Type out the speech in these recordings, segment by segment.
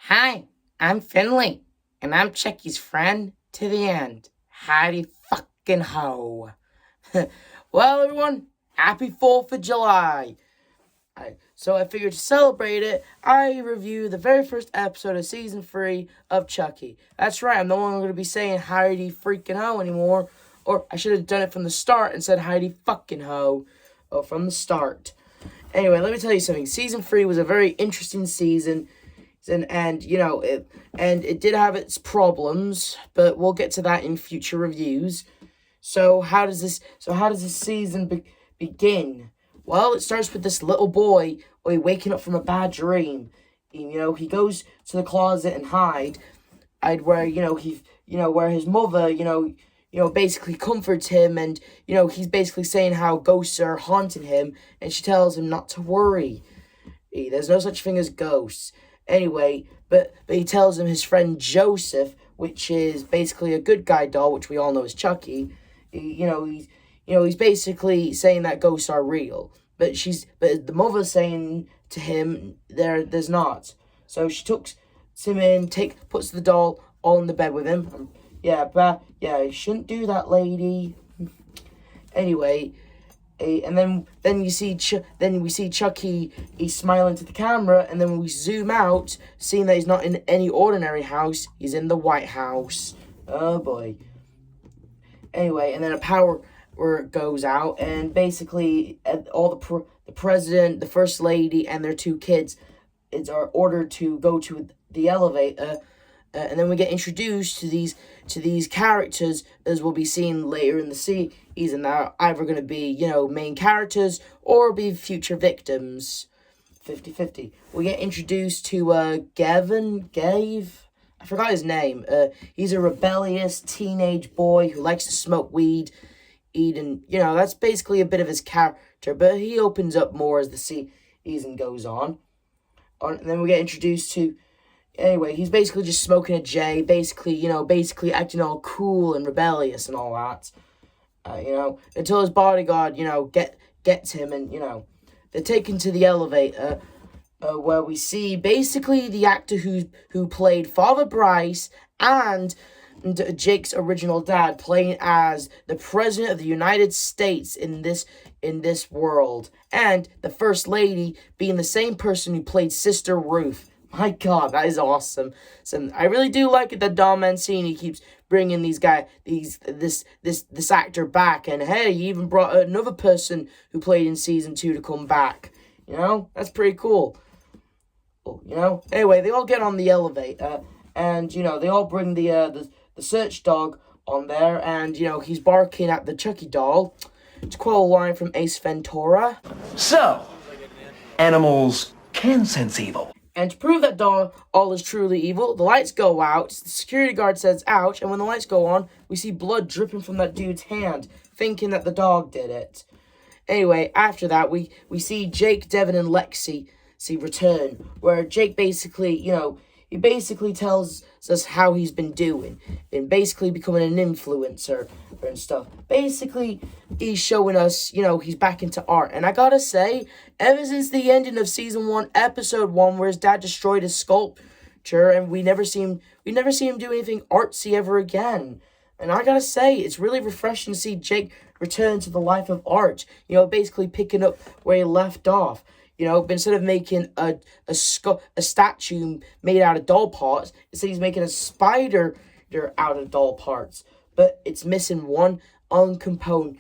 Hi, I'm Finley, and I'm Chucky's friend to the end. Howdy fucking ho. Well, everyone, happy 4th of July. So I figured to celebrate it, I review the very first episode of Season 3 of Chucky. That's right, I'm no longer going to be saying Heidi freaking ho anymore, or I should have done it from the start and said Heidi fucking ho from the start. Anyway, let me tell you something. Season 3 was a very interesting season. And it did have its problems, but we'll get to that in future reviews. So how does this season begin? Well, it starts with this little boy waking up from a bad dream. He goes to the closet and hide where where his mother basically comforts him, and he's basically saying how ghosts are haunting him, and she tells him not to worry. There's no such thing as ghosts. Anyway, but he tells him his friend Joseph, which is basically a good guy doll, which we all know is Chucky. He's basically saying that ghosts are real, but the mother's saying to him there's not. So she puts him in, puts the doll all in the bed with him. You shouldn't do that, lady. Anyway. And then we see Chucky. He's smiling to the camera, and then when we zoom out, seeing that he's not in any ordinary house, he's in the White House. Oh boy. Anyway, and then a power goes out, and basically all the president, the first lady, and their two kids are ordered to go to the elevator. And then we get introduced to these characters, as we'll be seeing later in the season. They're either going to be, main characters or be future victims. 50-50. We get introduced to Gabe. I forgot his name. He's a rebellious teenage boy who likes to smoke weed, eat, and, that's basically a bit of his character. But he opens up more as the season goes on. And then we get introduced to... Anyway, he's basically just smoking a J, basically acting all cool and rebellious and all that. Until his bodyguard, gets him, and, they're taken to the elevator, where we see basically the actor who played Father Bryce and Jake's original dad playing as the President of the United States in this world, and the First Lady being the same person who played Sister Ruth. My God, that is awesome. So I really do like it that Don Mancini keeps bringing this actor back. And hey, he even brought another person who played in season 2 to come back. That's pretty cool. Anyway, they all get on the elevator, and they all bring the search dog on there, and he's barking at the Chucky doll. To quote a line from Ace Ventura. So, animals can sense evil. And to prove that all is truly evil, the lights go out, the security guard says, ouch, and when the lights go on, we see blood dripping from that dude's hand, thinking that the dog did it. Anyway, after that, we see Jake, Devin, and Lexi return, where Jake basically, he basically tells us how he's been doing, and basically becoming an influencer and stuff. Basically, he's showing us, he's back into art. And I gotta say, ever since the ending of season 1, episode 1, where his dad destroyed his sculpture, and we never see him do anything artsy ever again. And I gotta say, it's really refreshing to see Jake return to the life of art. Basically picking up where he left off. But instead of making a statue made out of doll parts, instead he's making a spider out of doll parts. But it's missing one component,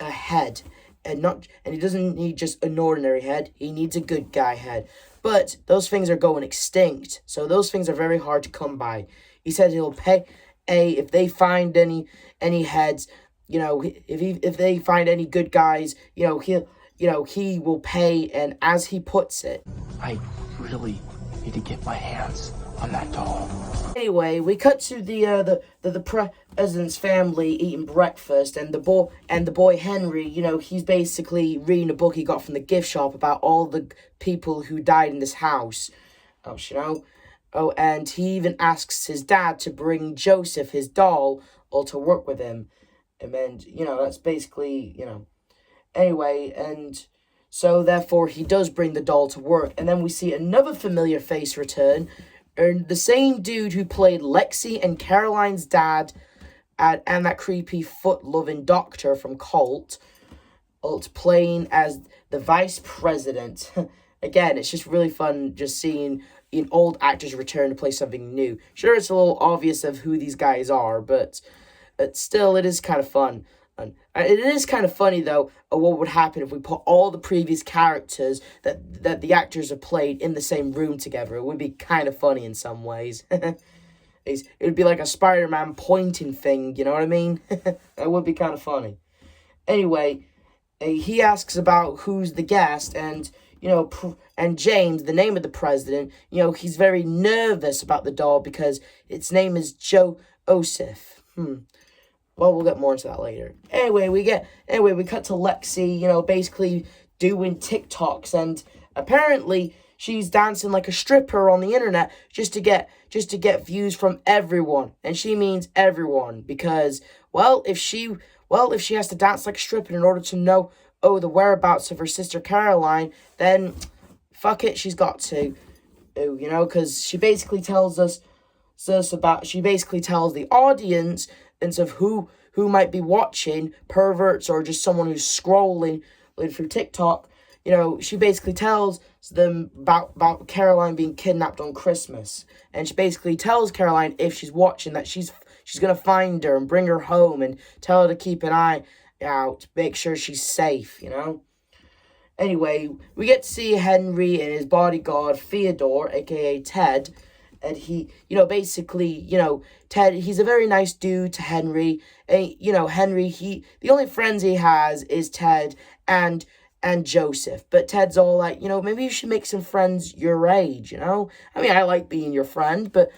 a head. And he doesn't need just an ordinary head, he needs a good guy head. But those things are going extinct, so those things are very hard to come by. He said he'll pay if they find any heads, if they find any good guys, he will pay, and as he puts it, I really need to get my hands on that doll. Anyway, we cut to the president's family eating breakfast, and the boy Henry, he's basically reading a book he got from the gift shop about all the people who died in this house. And he even asks his dad to bring Joseph, his doll, or to work with him. And then, that's basically, Anyway, and so therefore he does bring the doll to work. And then we see another familiar face return, And the same dude who played Lexi and Caroline's dad and that creepy foot-loving doctor from Cult playing as the vice president. Again, it's just really fun just seeing old actors return to play something new. Sure, it's a little obvious of who these guys are, but still, it is kind of fun. And it is kind of funny, though, what would happen if we put all the previous characters that the actors have played in the same room together. It would be kind of funny in some ways. It would be like a Spider-Man pointing thing, you know what I mean? That would be kind of funny. Anyway, he asks about who's the guest, and, and James, the name of the president, he's very nervous about the doll because its name is Joseph. Well, we'll get more into that later. Anyway, we cut to Lexi, basically doing TikToks, and apparently she's dancing like a stripper on the internet just to get views from everyone. And she means everyone, because if she has to dance like a stripper in order to know the whereabouts of her sister Caroline, then fuck it, she's got to. Because she basically tells she basically tells the audience of who might be watching, perverts or just someone who's scrolling through TikTok. She basically tells them about Caroline being kidnapped on Christmas, and she basically tells Caroline, if she's watching, that she's gonna find her and bring her home and tell her to keep an eye out, make sure she's safe. Anyway, we get to see Henry and his bodyguard Theodore, aka Ted. And he, basically, Ted, he's a very nice dude to Henry. And, Henry, the only friends he has is Ted and Joseph. But Ted's all like, maybe you should make some friends your age, I mean, I like being your friend, but,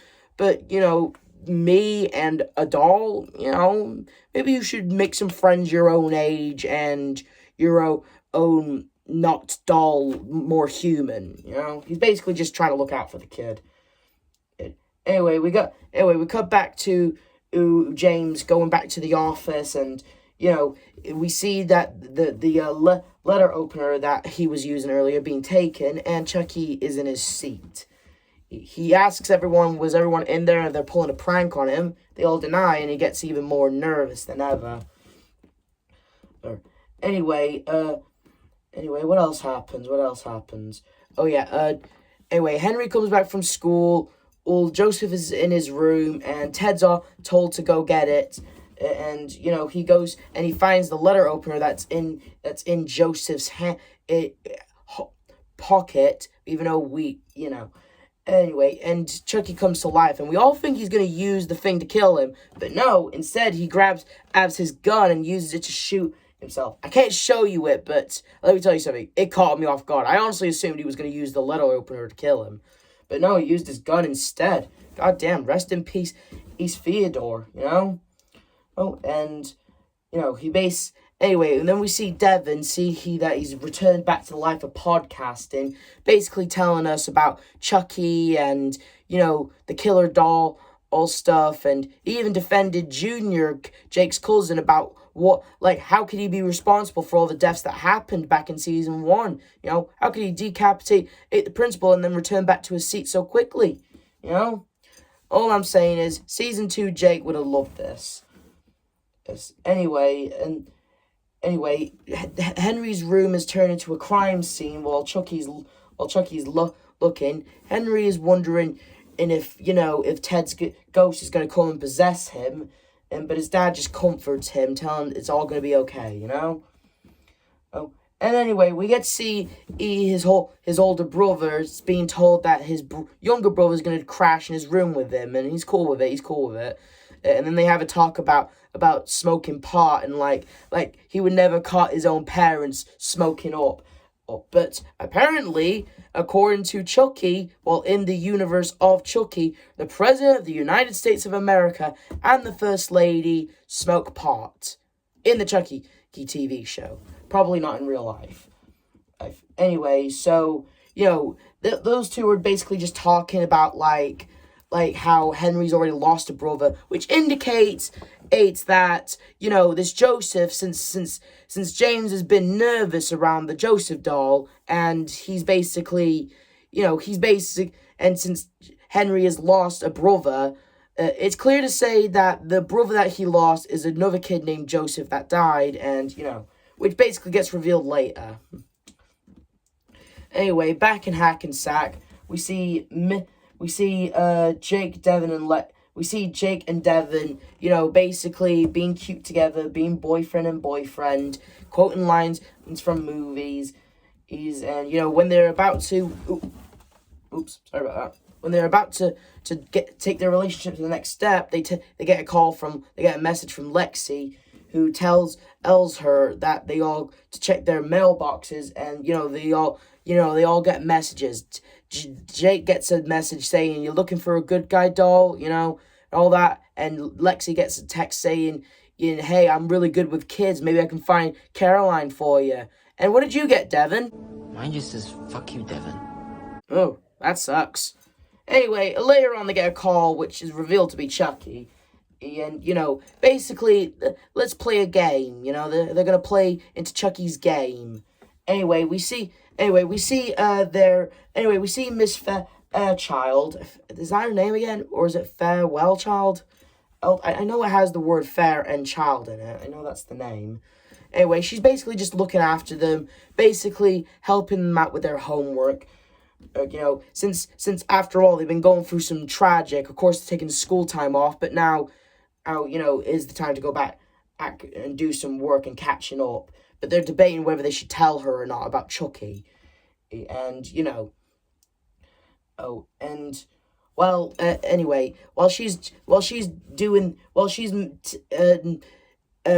me and a doll, maybe you should make some friends your own age and your own, not doll, more human, He's basically just trying to look out for the kid. Anyway, we cut back to James going back to the office, and we see that the letter opener that he was using earlier being taken, and Chucky is in his seat. He asks everyone, was everyone in there, and they're pulling a prank on him. They all deny, and he gets even more nervous than ever. Anyway, what else happens? Oh yeah, anyway, Henry comes back from school. Well, Joseph is in his room, and Ted's all told to go get it. And, he goes and he finds the letter opener that's in Joseph's pocket, even though Anyway, and Chucky comes to life, and we all think he's going to use the thing to kill him. But no, instead he grabs his gun and uses it to shoot himself. I can't show you it, but let me tell you something. It caught me off guard. I honestly assumed he was going to use the letter opener to kill him. But no, he used his gun instead. God damn, rest in peace, he's Theodore, Oh, and, Anyway, and then we see Devin, that he's returned back to the life of podcasting, basically telling us about Chucky and, the killer doll, all stuff, and he even defended Junior, Jake's cousin, about how could he be responsible for all the deaths that happened back in season 1? How could he decapitate the principal and then return back to his seat so quickly? All I'm saying is, season 2 Jake would have loved this. Anyway, Henry's room is turned into a crime scene while Chucky's looking. Henry is wondering if Ted's ghost is going to come and possess him. But his dad just comforts him, telling him it's all going to be okay, Oh, and anyway, we get to see his older brother being told that his younger brother is going to crash in his room with him, and he's cool with it. And then they have a talk about smoking pot, and like he would never caught his own parents smoking up. But apparently, according to Chucky, in the universe of Chucky, the President of the United States of America and the First Lady smoke pot in the Chucky TV show. Probably not in real life. Anyway, so, those two were basically just talking about, how Henry's already lost a brother, which indicates that, this Joseph, since James has been nervous around the Joseph doll, and he's basically, and since Henry has lost a brother, it's clear to say that the brother that he lost is another kid named Joseph that died, and, which basically gets revealed later. Anyway, back in Hackensack, we see Jake, Devin, and Devin, basically being cute together, being boyfriend and boyfriend, quoting lines from movies. And when they're about to, sorry about that. When they're about to take their relationship to the next step, they get a message from Lexi, who tells her that they all to check their mailboxes, and they all get messages. Jake gets a message saying, "You're looking for a good guy doll," all that, and Lexi gets a text saying, "Hey, I'm really good with kids. Maybe I can find Caroline for you." And what did you get, Devin? Mine just says, "Fuck you, Devin." Oh, that sucks. Anyway, later on they get a call, which is revealed to be Chucky. And, basically, let's play a game. They're going to play into Chucky's game. Anyway, we see Miss Fairchild. Is that her name again? Or is it Farewell Child? Oh, I know it has the word fair and child in it. I know that's the name. Anyway, she's basically just looking after them, basically helping them out with their homework. Since after all, they've been going through some tragic, of course, taking school time off, but now, is the time to go back and do some work and catching up. But they're debating whether they should tell her or not about Chucky. And, anyway, while she's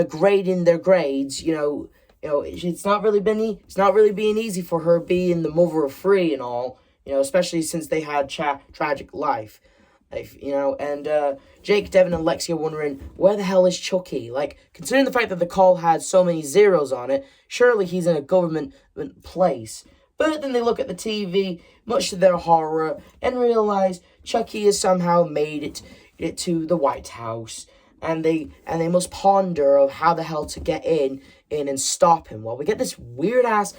grading their grades, it's not really being easy for her being the mother of three and all, especially since they had tragic life. And Jake, Devin, and Lexi are wondering, where the hell is Chucky? Like, considering the fact that the call had so many zeros on it, surely he's in a government place. But then they look at the TV, much to their horror, and realize Chucky has somehow made it to the White House. And they must ponder of how the hell to get in and stop him. Well, we get this weird ass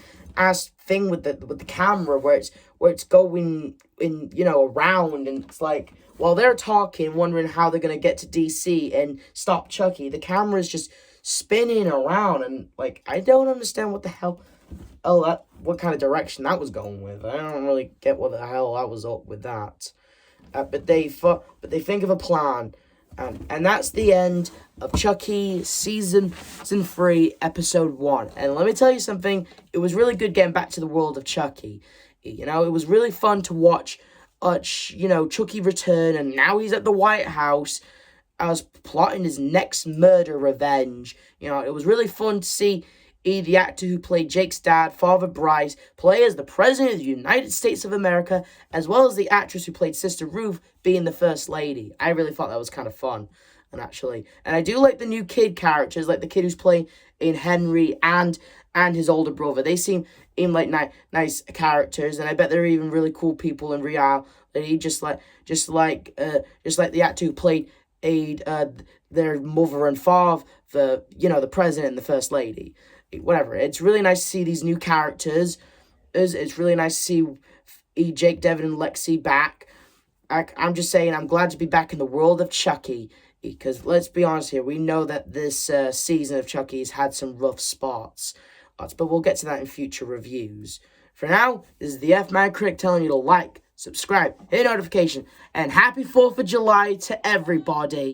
thing with the camera where it's going in around, and it's like, while they're talking, wondering how they're gonna get to DC and stop Chucky, the camera is just spinning around, and like, I don't understand what the hell. What kind of direction that was going with. I don't really get what the hell I was up with that. But they think of a plan. And that's the end of Chucky Season 3, Episode 1. And let me tell you something, it was really good getting back to the world of Chucky. It was really fun to watch, Chucky return, and now he's at the White House, as plotting his next murder revenge. It was really fun to see the actor who played Jake's dad, Father Bryce, play as the President of the United States of America, as well as the actress who played Sister Ruth being the First Lady. I really thought that was kind of fun, and I do like the new kid characters, like the kid who's playing in Henry and his older brother. They seem like nice characters, and I bet they're even really cool people in reality, just like the actor who played their mother and father, the President and the First Lady. Whatever. It's really nice to see these new characters. It's really nice to see Jake, Devin, and Lexi back. I'm just saying, I'm glad to be back in the world of Chucky, because let's be honest here, we know that this season of Chucky has had some rough spots, but we'll get to that in future reviews. For now, this is the F-Man Critic telling you to like, subscribe, hit notification, and happy 4th of July to everybody.